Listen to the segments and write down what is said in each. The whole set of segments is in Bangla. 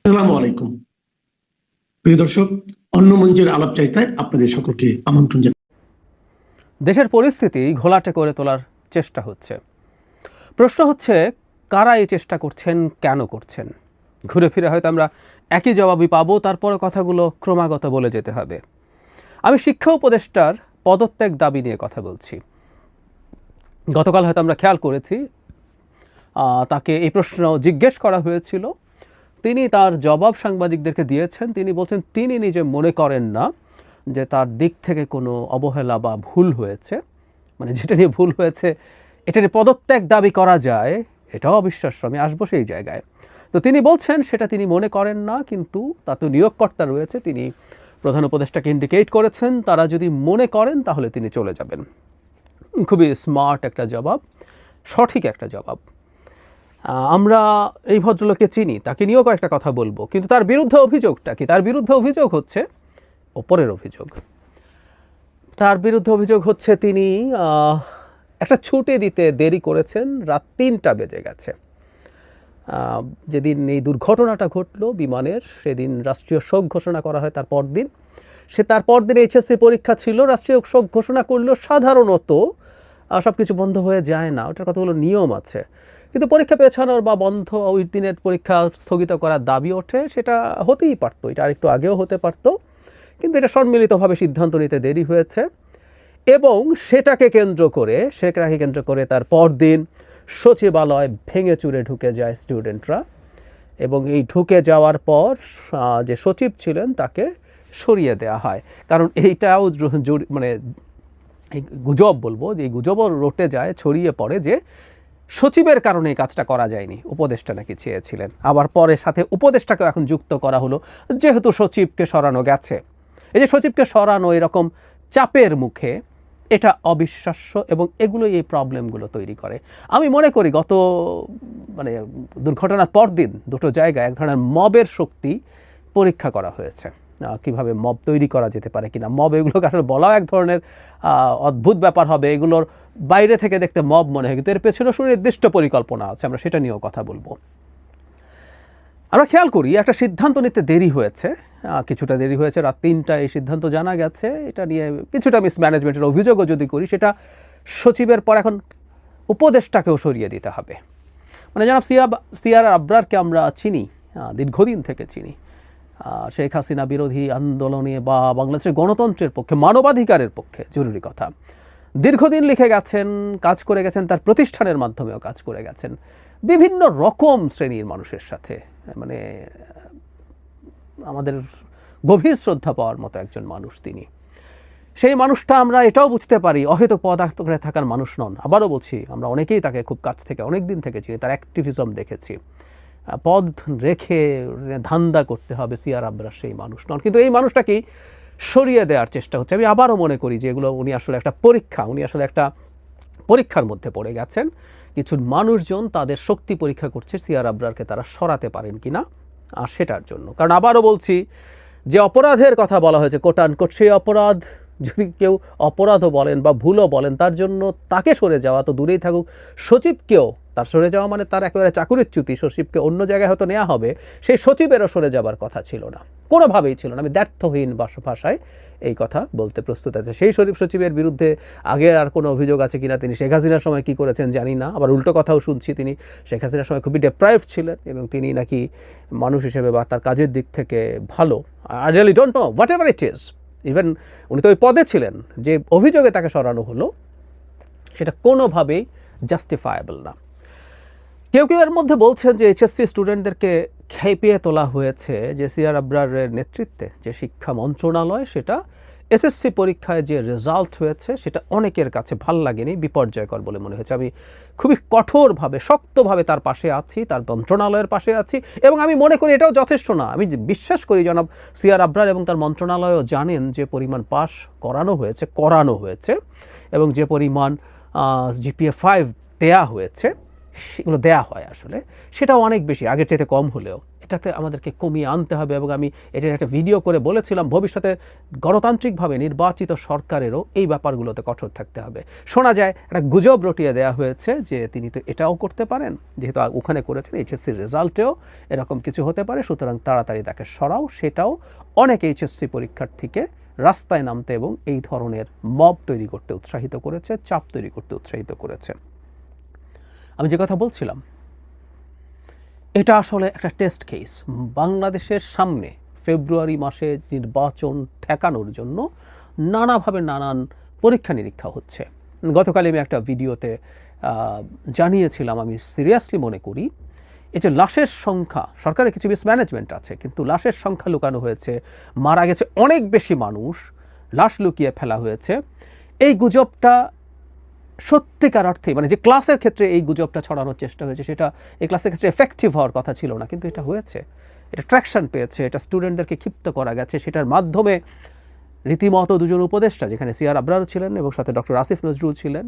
আসসালামু আলাইকুম প্রিয় দর্শক, অন্য মঞ্চের আলাপচারিতায় আপনাদের সকলকে আমন্ত্রণ জানাই। দেশের পরিস্থিতি ঘোলাটে করে তোলার চেষ্টা হচ্ছে। প্রশ্ন হচ্ছে, কারা এই চেষ্টা করছেন, কেন করছেন? ঘুরে ফিরে হয়তো আমরা একই জবাবই পাবো, তারপরে কথাগুলো ক্রমাগত বলে যেতে হবে। আমি শিক্ষা উপদেষ্টার পদত্যাগ দাবি নিয়ে কথা বলছি। গতকাল হয়তো আমরা খেয়াল করেছি, তাকে এই প্রশ্ন জিজ্ঞেস করা হয়েছিল। তিনি তার জবাব সাংবাদিকদেরকে দিয়েছেন। তিনি বলছেন তিনি নিজে মনে করেন না যে তার দিক থেকে কোনো অবহেলা বা ভুল হয়েছে। মানে যেটা নিয়ে ভুল হয়েছে এটা নিয়ে পদত্যাগ দাবি করা যায়, এটাও অবিশ্বাস্য। আমি আসবো সেই জায়গায়। তো তিনি বলছেন সেটা তিনি মনে করেন না, কিন্তু তাতে নিয়োগকর্তা রয়েছে, তিনি প্রধান উপদেষ্টাকে ইন্ডিকেট করেছেন তারা যদি মনে করেন তাহলে তিনি চলে যাবেন। খুবই স্মার্ট একটা জবাব, সঠিক একটা জবাব। আমরা এই ভদ্রলোককে চিনি, তাকে নিয়েও কয়েকটা কথা বলবো, কিন্তু তার বিরুদ্ধে অভিযোগটা কি? তার বিরুদ্ধে অভিযোগ হচ্ছে ওপরের অভিযোগ। তার বিরুদ্ধে অভিযোগ হচ্ছে তিনি একটা ছুটি দিতে দেরি করেছেন, রাত ৩টা বেজে গেছে। যেদিন এই দুর্ঘটনাটা ঘটলো বিমানের, সেদিন রাষ্ট্রীয় শোক ঘোষণা করা হয়। তার পরদিন এইচএসসি পরীক্ষা ছিল, রাষ্ট্রীয় শোক ঘোষণা করলেও সাধারণত সব কিছু বন্ধ হয়ে যায় না, ওটার কতগুলো নিয়ম আছে। কিন্তু পরীক্ষা পেছানোর বা বন্ধ ওই দিনের পরীক্ষা স্থগিত করার দাবি ওঠে, সেটা হতেই পারতো, এটা আরেকটু আগেও হতে পারতো, কিন্তু এটা সম্মিলিতভাবে সিদ্ধান্ত নিতে দেরি হয়েছে। এবং সেটাকে কেন্দ্র করে তার পরদিন সচিবালয় ভেঙে চুরে ঢুকে যায় স্টুডেন্টরা, এবং এই ঢুকে যাওয়ার পর যে সচিব ছিলেন তাকে সরিয়ে দেওয়া হয়। কারণ এইটাও মানে এই গুজব বলবো, যে এই গুজবও রটে যায়, ছড়িয়ে পড়ে যে সচিবের কারণে এই কাজটা করা যায়নি, উপদেষ্টা নাকি চেয়েছিলেন। আবার পরে সাথে উপদেষ্টাকেও এখন যুক্ত করা হলো, যেহেতু সচিবকে সরানো গেছে। এই যে সচিবকে সরানো এরকম চাপের মুখে, এটা অবিশ্বাস্য, এবং এগুলোই এই প্রবলেমগুলো তৈরি করে। আমি মনে করি মানে দুর্ঘটনার পরদিন দুটো জায়গায় এক ধরনের মবের শক্তি পরীক্ষা করা হয়েছে, কিভাবে মব তৈরি করা যেতে পারে কিনা। মব, এগুলোকে আসলে বলাও এক ধরনের অদ্ভুত ব্যাপার হবে, এগুলোর বাইরে থেকে দেখতে মব মনে হয়, কিন্তু এর পেছনে সুনির্দিষ্ট পরিকল্পনা আছে। আমরা সেটা নিয়েও কথা বলবো। আমরা খেয়াল করি একটা সিদ্ধান্ত নিতে দেরি হয়েছে, কিছুটা দেরি হয়েছে, রাত 3টায় এই সিদ্ধান্ত জানা গেছে। এটা নিয়ে কিছুটা মিসম্যানেজমেন্টের অভিযোগও যদি করি, সেটা সচিবের পর এখন উপদেষ্টাকেও সরিয়ে দিতে হবে। মানে জনাব সিআর আবরারকে আমরা চিনি, দীর্ঘদিন থেকে চিনি। শেখ হাসিনা বিরোধী আন্দোলনে বা বাংলাদেশের গণতন্ত্রের পক্ষে, মানবাধিকারের পক্ষে, জরুরি কথা, দীর্ঘদিন লিখে গেছেন, কাজ করে গেছেন, তার প্রতিষ্ঠানের মাধ্যমেও কাজ করে গেছেন বিভিন্ন রকম শ্রেণীর মানুষের সাথে। মানে আমাদের গভীর শ্রদ্ধা পাওয়ার মতো একজন মানুষ তিনি। সেই মানুষটা আমরা এটাও বুঝতে পারি অহেতুক পদার্থ করে থাকার মানুষ নন। আবারও বলছি, আমরা অনেকেই তাকে খুব কাছ থেকে অনেক দিন থেকে চিনি, তার অ্যাক্টিভিজম দেখেছি। পদ রেখে ধান্দা করতে হবে সিআর আবরার সেই মানুষ নন। কিন্তু এই মানুষটাকেই সরিয়ে দেওয়ার চেষ্টা হচ্ছে। আমি আবারও মনে করি যে এগুলো উনি আসলে একটা পরীক্ষার মধ্যে পড়ে গেছেন। কিছু মানুষজন তাদের শক্তি পরীক্ষা করছে সিআর আবরারকে তারা সরাতে পারেন কিনা, আর সেটার জন্য। কারণ আবারও বলছি, যে অপরাধের কথা বলা হয়েছে কোট আনকোট, সেই অপরাধ যদি কেউ অপরাধও বলেন বা ভুলও বলেন, তার জন্য তাকে সরে যাওয়া তো দূরেই থাকুক, সচিবকেও তার সরে যাওয়া মানে তার একেবারে চাকুরিচ্যুতি, সচিবকে অন্য জায়গায় হয়তো নেওয়া হবে, সেই সচিবেরও সরে যাবার কথা ছিল না, কোনোভাবেই ছিল না। আমি দ্ব্যর্থহীন ভাষায় এই কথা বলতে প্রস্তুত আছে। সেই সচিবের বিরুদ্ধে আগে আর কোনো অভিযোগ আছে কিনা, তিনি শেখ হাসিনার সময় কী করেছেন জানি না। আবার উল্টো কথাও শুনছি, তিনি শেখ হাসিনার সময় খুবই ডেপ্রাইভড ছিলেন, এবং তিনি নাকি মানুষ হিসেবে বা তার কাজের দিক থেকে ভালো। I really don't know, what ever it is. Even উনি তো ওই পদে ছিলেন, যে অভিযোগে তাকে সরানো হলো সেটা কোনোভাবেই জাস্টিফায়েবল না। কেউ এর মধ্যে বলছেন যে এইচএসসি স্টুডেন্টদেরকে খেপিয়ে তোলা হয়েছে, যে সিআর আবরারের নেতৃত্বে যে শিক্ষা মন্ত্রণালয়, সেটা এসএসসি পরীক্ষায় যে রেজাল্ট হয়েছে সেটা অনেকের কাছে ভাল লাগেনি, বিপর্যয়কর বলে মনে হয়েছে। আমি খুবই কঠোরভাবে, শক্তভাবে তার পাশে আছি, তার মন্ত্রণালয়ের পাশে আছি, এবং আমি মনে করি এটাও যথেষ্ট না। আমি বিশ্বাস করি জনাব সিআর আবরার এবং তার মন্ত্রণালয়ও জানেন যে পরিমাণ পাস করানো হয়েছে এবং যে পরিমাণ জিপিএ 5 দেয়া হয়েছে, সেগুলো দেয়া হয় আসলে, সেটাও অনেক বেশি, আগের চাইতে কম হলেও এটাতে আমাদেরকে কমিয়ে আনতে হবে। এবং আমি এটার একটা ভিডিও করে বলেছিলাম ভবিষ্যতে গণতান্ত্রিকভাবে নির্বাচিত সরকারেরও এই ব্যাপারগুলোতে কঠোর থাকতে হবে। শোনা যায় একটা গুজব রটিয়ে দেওয়া হয়েছে যে তিনি তো এটাও করতে পারেন, যেহেতু ওখানে করেছেন, এইচএসসির রেজাল্টেও এরকম কিছু হতে পারে, সুতরাং তাড়াতাড়ি তাকে সরাও। সেটাও অনেক এইচএসসি পরীক্ষার্থীকে রাস্তায় নামতে এবং এই ধরনের মব তৈরি করতে উৎসাহিত করেছে, চাপ তৈরি করতে উৎসাহিত করেছে। আমি যে কথা বলছিলাম, এটা আসলে একটা টেস্ট কেস। বাংলাদেশের সামনে ফেব্রুয়ারি মাসে নির্বাচন ঠেকানোর জন্য নানাভাবে নানান পরীক্ষা নিরীক্ষা হচ্ছে। গতকাল আমি একটা ভিডিওতে জানিয়েছিলাম, আমি সিরিয়াসলি মনে করি এই যে লাশের সংখ্যা, সরকারের কিছু মিসম্যানেজমেন্ট আছে, কিন্তু লাশের সংখ্যা লুকানো হয়েছে, মারা গেছে অনেক বেশি মানুষ, লাশ লুকিয়ে ফেলা হয়েছে। এই গুজবটা সত্যিকার অর্থে, মানে যে ক্লাসের ক্ষেত্রে এই গুজবটা ছড়ানোর চেষ্টা হয়েছে, সেটা এই ক্লাসের ক্ষেত্রে এফেক্টিভ হওয়ার কথা ছিল না, কিন্তু এটা হয়েছে, এটা ট্র্যাকশন পেয়েছে, এটা স্টুডেন্টদেরকে ক্ষিপ্ত করা গেছে। সেটার মাধ্যমে রীতিমতো দুজন উপদেষ্টা, যেখানে সিআর আবরার ছিলেন এবং সাথে ডক্টর আসিফ নজরুল ছিলেন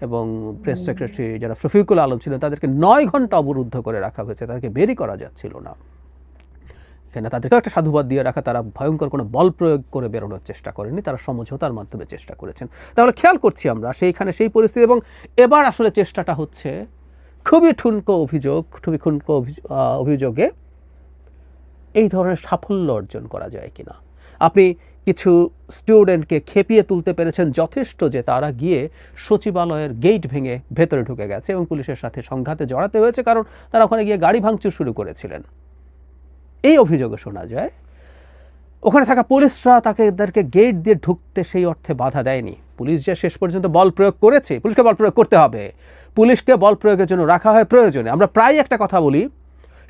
এবং প্রেস সেক্রেটারি যারা শফিকুল আলম ছিলেন, তাদেরকে 9 ঘন্টা অবরুদ্ধ করে রাখা হয়েছে, তাদেরকে বেরই করা যাচ্ছিল না। এখানে তাদেরকেও একটা সাধুবাদ দিয়ে রাখা, তারা ভয়ঙ্কর কোনো বল প্রয়োগ করে বেরোনোর চেষ্টা করেনি, তারা সমঝোতার মাধ্যমে চেষ্টা করেছেন। তাহলে খেয়াল করছি আমরা সেইখানে সেই পরিস্থিতি। এবং এবার আসলে চেষ্টাটা হচ্ছে খুবই ঠুনকো অভিযোগে এই ধরনের সাফল্য অর্জন করা যায় কিনা। আপনি কিছু স্টুডেন্টকে খেপিয়ে তুলতে পেরেছেন যথেষ্ট যে তারা গিয়ে সচিবালয়ের গেট ভেঙে ভেতরে ঢুকে গেছে এবং পুলিশের সাথে সংঘাতে জড়াতে হয়েছে, কারণ তারা ওখানে গিয়ে গাড়ি ভাঙচুর শুরু করেছিলেন। এই অভিযোগে শোনা যায় ওখানে থাকা পুলিশরা তাদেরকে গেট দিয়ে ঢুকতে সেই অর্থে বাধা দেয়নি। পুলিশ যে শেষ পর্যন্ত বল প্রয়োগ করেছে, পুলিশকে বল প্রয়োগ করতে হবে, পুলিশকে বল প্রয়োগের জন্য রাখা হয় প্রয়োজনে। আমরা প্রায় একটা কথা বলি,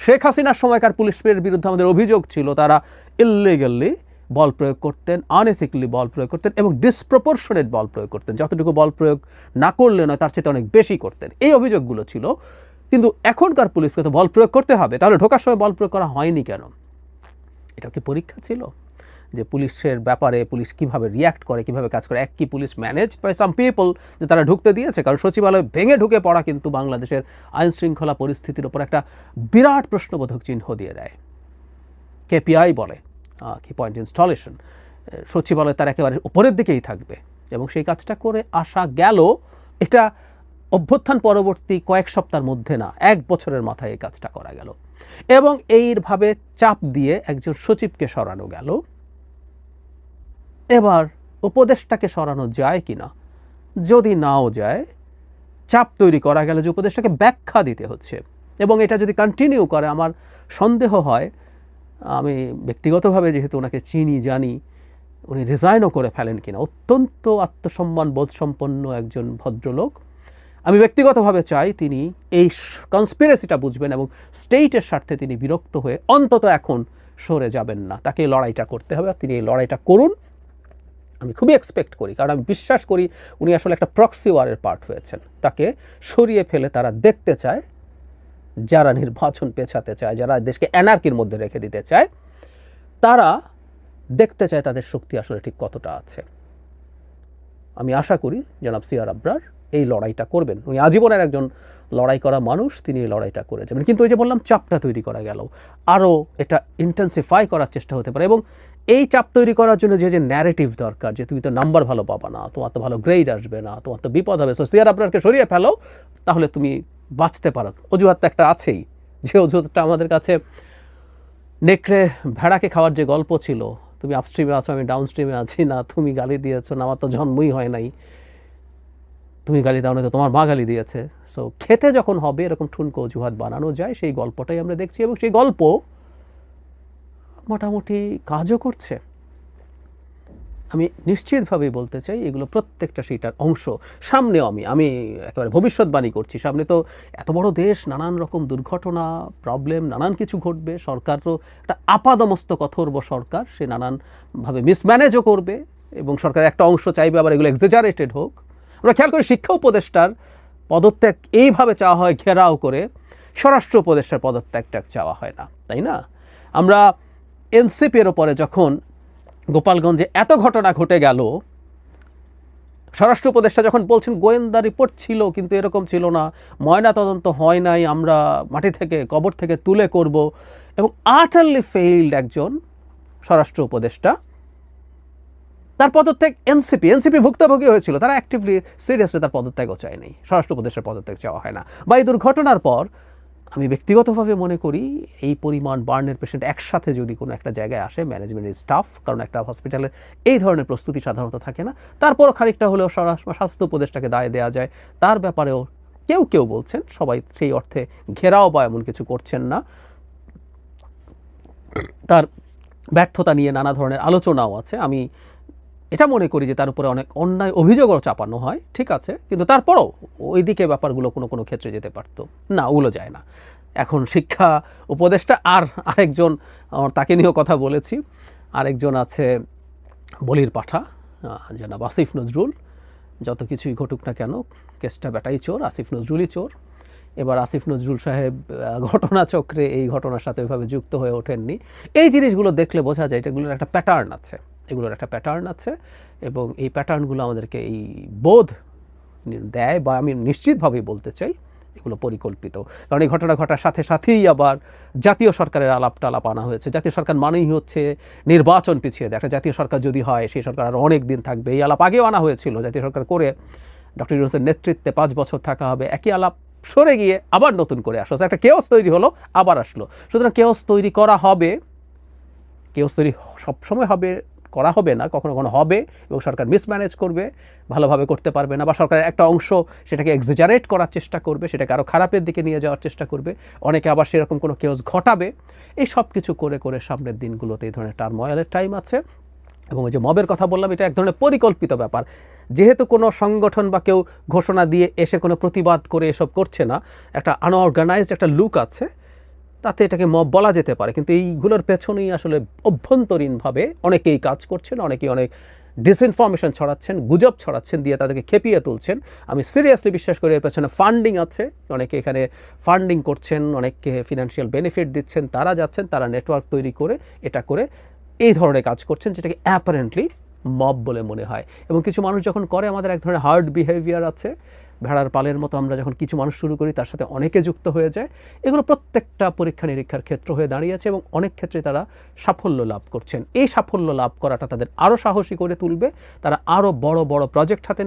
শেখ হাসিনার সময়কার পুলিশের বিরুদ্ধে আমাদের অভিযোগ ছিল তারা ইললিগালি বল প্রয়োগ করতেন, আনএথিক্যালি বল প্রয়োগ করতেন এবং ডিসপ্রপোর্শনেট বল প্রয়োগ করতেন, যতটুকু বল প্রয়োগ না করলে নয় তার চেয়ে অনেক বেশি করতেন। এই অভিযোগগুলো ছিল। কিন্তু এখনকার পুলিশকে তো বল প্রয়োগ করতে হবে, তাহলে ঢোকার সময় বল প্রয়োগ করা হয়নি কেন? এটা কি পরীক্ষা ছিল যে পুলিশের ব্যাপারে পুলিশ কিভাবে রিয়্যাক্ট করে, কিভাবে কাজ করে? এক কি police manage by some people যে তারা ঢুকতে দিয়েছে? কারণ সচিবালয় ভেঙে ঢুকে পড়া কিন্তু বাংলাদেশের আইন শৃঙ্খলা পরিস্থিতির উপর একটা বিরাট প্রশ্নবোধক চিহ্ন দিয়ে দেয়। কেপিআই বলে কি পয়েন্ট ইনস্টলেশন, সচিবালয় তার একেবারে উপরের দিকেই থাকবে এবং সেই কাজটা করে আসা গেল। এটা অভ্যুত্থান পরবর্তী কয়েক সপ্তাহের মধ্যে না, 1 বছরের মাথায় এই কাজটা করা গেল এবং এইভাবে চাপ দিয়ে একজন সচিবকে সরানো গেল। এবার উপদেষ্টাকে সরানো যায় কিনা, যদি নাও যায়, চাপ তৈরি করা গেল যে উপদেষ্টাকে ব্যাখ্যা দিতে হচ্ছে এবং এটা যদি কন্টিনিউ করে আমার সন্দেহ হয়, আমি ব্যক্তিগতভাবে যেহেতু ওনাকে চিনি জানি, উনি রিজাইনও করে ফেলেন কিনা। অত্যন্ত আত্মসম্মান বোধসম্পন্ন একজন ভদ্রলোক। আমি ব্যক্তিগতভাবে চাই তিনি এই কনস্পিরেসিটা বুঝবেন এবং স্টেটের স্বার্থে তিনি বিরক্ত হয়ে অন্তত এখন সরে যাবেন না। তাকে এই লড়াইটা করতে হবে, তিনি এই লড়াইটা করুন। আমি খুবই এক্সপেক্ট করি, কারণ আমি বিশ্বাস করি উনি আসলে একটা প্রক্সি ওয়ারের পার্ট হয়েছেন। তাকে সরিয়ে ফেলে তারা দেখতে চায়, যারা নির্বাচন পেছাতে চায়, যারা দেশকে অ্যানার্কির মধ্যে রেখে দিতে চায়, তারা দেখতে চায় তাদের শক্তি আসলে ঠিক কতটা আছে। আমি আশা করি জনাব সিআর আবরার এই লড়াইটা করবেন। উনি আজীবনের একজন লড়াই করা মানুষ, তিনি এই লড়াইটা করে যাবেন। কিন্তু ওই যে বললাম, চাপটা তৈরি করা গেল, আরও এটা ইন্টেন্সিফাই করার চেষ্টা হতে পারে এবং এই চাপ তৈরি করার জন্য যে ন্যারেটিভ দরকার, যে তুমি তো নাম্বার ভালো পাবা না, তোমার তো ভালো গ্রেড আসবে না, তোমার তো বিপদ হবে, সো সিআর আবরারকে সরিয়ে ফেলো, তাহলে তুমি বাঁচতে পারো। অজুহাত একটা আছেই, যে অজুহাতটা আমাদের কাছে নেকড়ে ভেড়াকে খাওয়ার যে গল্প ছিল, তুমি আপস্ট্রিমে আছো, আমি ডাউন স্ট্রিমে আছি, না তুমি গালি দিয়েছো, না আমার তো জন্মই হয় নাই, তুমি গালি দাও না তো তোমার মা গালি দিয়েছে। সো খেতে যখন হবে এরকম ঠুনকো অজুহাত বানানো যায়, সেই গল্পটাই আমরা দেখছি এবং সেই গল্প মোটামুটি কাজও করছে। আমি নিশ্চিতভাবেই বলতে চাই এগুলো প্রত্যেকটা সেইটার অংশ। সামনেও আমি একেবারে ভবিষ্যৎবাণী করছি, সামনে তো এত বড় দেশ, নানান রকম দুর্ঘটনা, প্রবলেম, নানান কিছু ঘটবে। সরকারও একটা আপাদমস্তক অথর্ব সরকার, সে নানানভাবে মিসম্যানেজও করবে এবং সরকারের একটা অংশ চাইবে আবার এগুলো এক্সেজারেটেড হোক। আমরা খেয়াল করি শিক্ষা উপদেষ্টার পদত্যাগ এইভাবে চাওয়া হয় ঘেরাও করে, স্বরাষ্ট্র উপদেষ্টার পদত্যাগটা চাওয়া হয় না, তাই না? আমরা এনসিপির ওপরে যখন গোপালগঞ্জে এত ঘটনা ঘটে গেল, স্বরাষ্ট্র উপদেষ্টা যখন বলছেন গোয়েন্দা রিপোর্ট ছিল কিন্তু এরকম ছিল না, ময়না তদন্ত হয় নাই, আমরা মাটি থেকে কবর থেকে তুলে করব, এবং আটারলি ফেইল্ড একজন স্বরাষ্ট্র উপদেষ্টা। তার পদত্যাগ এনসিপি ভুক্তভোগী হয়েছিল, তারা অ্যাক্টিভলি সিরিয়াসলি তার পদত্যাগও চায়নি, স্বরাষ্ট্র উপদেষ্টার পদত্যাগ চাওয়া হয় না। বা এই দুর্ঘটনার পর আমি ব্যক্তিগতভাবে মনে করি এই পরিমাণ বার্নের পেশেন্ট একসাথে যদি কোনো একটা জায়গায় আসে, ম্যানেজমেন্টের স্টাফ, কারণ একটা হসপিটালের এই ধরনের প্রস্তুতি সাধারণত থাকে না, তারপরও খানিকটা হলেও স্বাস্থ্য উপদেষ্টাকে দায় দেওয়া যায়। তার ব্যাপারেও কেউ কেউ বলছেন, সবাই সেই অর্থে ঘেরাও বা এমন কিছু করছেন না, তার ব্যর্থতা নিয়ে নানা ধরনের আলোচনাও আছে। আমি এটা মনে করি যে তার উপরে অনেক অন্যায় অভিযোগও চাপানো হয়, ঠিক আছে, কিন্তু তারপরও ওই দিকে ব্যাপারগুলো কোনো কোনো ক্ষেত্রে যেতে পারতো না, ওগুলো যায় না। এখন শিক্ষা উপদেষ্টা আর আরেকজন, তাকে নিয়েও কথা বলেছি, আরেকজন আছে বলির পাঠা, জনাব আসিফ নজরুল। যত কিছুই ঘটুক না কেন, কেসটা বেটাই চোর, আসিফ নজরুলই চোর। এবার আসিফ নজরুল সাহেব ঘটনাচক্রে এই ঘটনার সাথে ওইভাবে যুক্ত হয়ে ওঠেননি। এই জিনিসগুলো দেখলে বোঝা যায় এগুলোর একটা প্যাটার্ন আছে, এগুলোর একটা প্যাটার্ন আছে, এবং এই প্যাটার্নগুলো আমাদেরকে এই বোধ দেয়, বা আমি নিশ্চিতভাবেই বলতে চাই এগুলো পরিকল্পিত। কারণ এই ঘটনা ঘটার সাথে সাথেই আবার জাতীয় সরকারের আলাপ আনা হয়েছে। জাতীয় সরকার মানেই হচ্ছে নির্বাচন পিছিয়ে দেয়। একটা জাতীয় সরকার যদি হয়, সেই সরকার আরও অনেক দিন থাকবে। এই আলাপ আগেও আনা হয়েছিল, জাতীয় সরকার করে ডক্টর ইউনূসের নেতৃত্বে 5 বছর থাকা হবে, একই আলাপ সরে গিয়ে আবার নতুন করে আসলো, একটা কেওস তৈরি হলো, আবার আসলো। সুতরাং কেওস তৈরি করা হবে, কেওস তৈরি সবসময় হবে, করা হবে না, কখনো কখনো হবে, এবং সরকার মিসম্যানেজ করবে, ভালোভাবে করতে পারবে না, বা সরকারের একটা অংশ সেটাকে এক্সাজারেট করার চেষ্টা করবে, সেটাকে আরও খারাপের দিকে নিয়ে যাওয়ার চেষ্টা করবে, অনেকে আবার সেরকম কোনো কেওস ঘটাবে। এই সব কিছু করে করে সামনের দিনগুলোতে এই ধরনের টার্ময়েলের টাইম আছে। এবং ওই যে মবের কথা বললাম, এটা এক ধরনের পরিকল্পিত ব্যাপার। যেহেতু কোনো সংগঠন বা কেউ ঘোষণা দিয়ে এসে কোনো প্রতিবাদ করে এসব করছে না, একটা আনঅর্গানাইজড একটা লুক আছে, তাতে এটাকে মব বলা যেতে পারে। কিন্তু এইগুলোর পেছনেই আসলে অভ্যন্তরীণভাবে অনেকেই কাজ করছেন, অনেকেই অনেক ডিসইনফরমেশন ছড়াচ্ছেন, গুজব ছড়াচ্ছেন, দিয়ে তাদেরকে খেপিয়ে তুলছেন। আমি সিরিয়াসলি বিশ্বাস করি এর পেছনে ফান্ডিং আছে, অনেকে এখানে ফান্ডিং করছেন, অনেককে ফিনান্সিয়াল বেনিফিট দিচ্ছেন, তারা যাচ্ছেন, তারা নেটওয়ার্ক তৈরি করে এটা করে এই ধরনের কাজ করছেন, যেটাকে অ্যাপারেন্টলি মব বলে মনে হয়। এবং কিছু মানুষ যখন করে, আমাদের এক ধরনের হার্ড বিহেভিয়ার আছে, ভেড়ার পালের মতো আমরা যখন কিছু মানুষ শুরু করি, তার সাথে অনেকে যুক্ত হয়ে যায়। এগুলো প্রত্যেকটা পরীক্ষা নিরীক্ষার ক্ষেত্র হয়ে দাঁড়িয়েছে, এবং অনেক ক্ষেত্রে তারা সাফল্য লাভ করছেন। এই সাফল্য লাভ করাটা তাদের আরও সাহসী করে তুলবে, তারা আরও বড় বড় প্রজেক্ট হাতে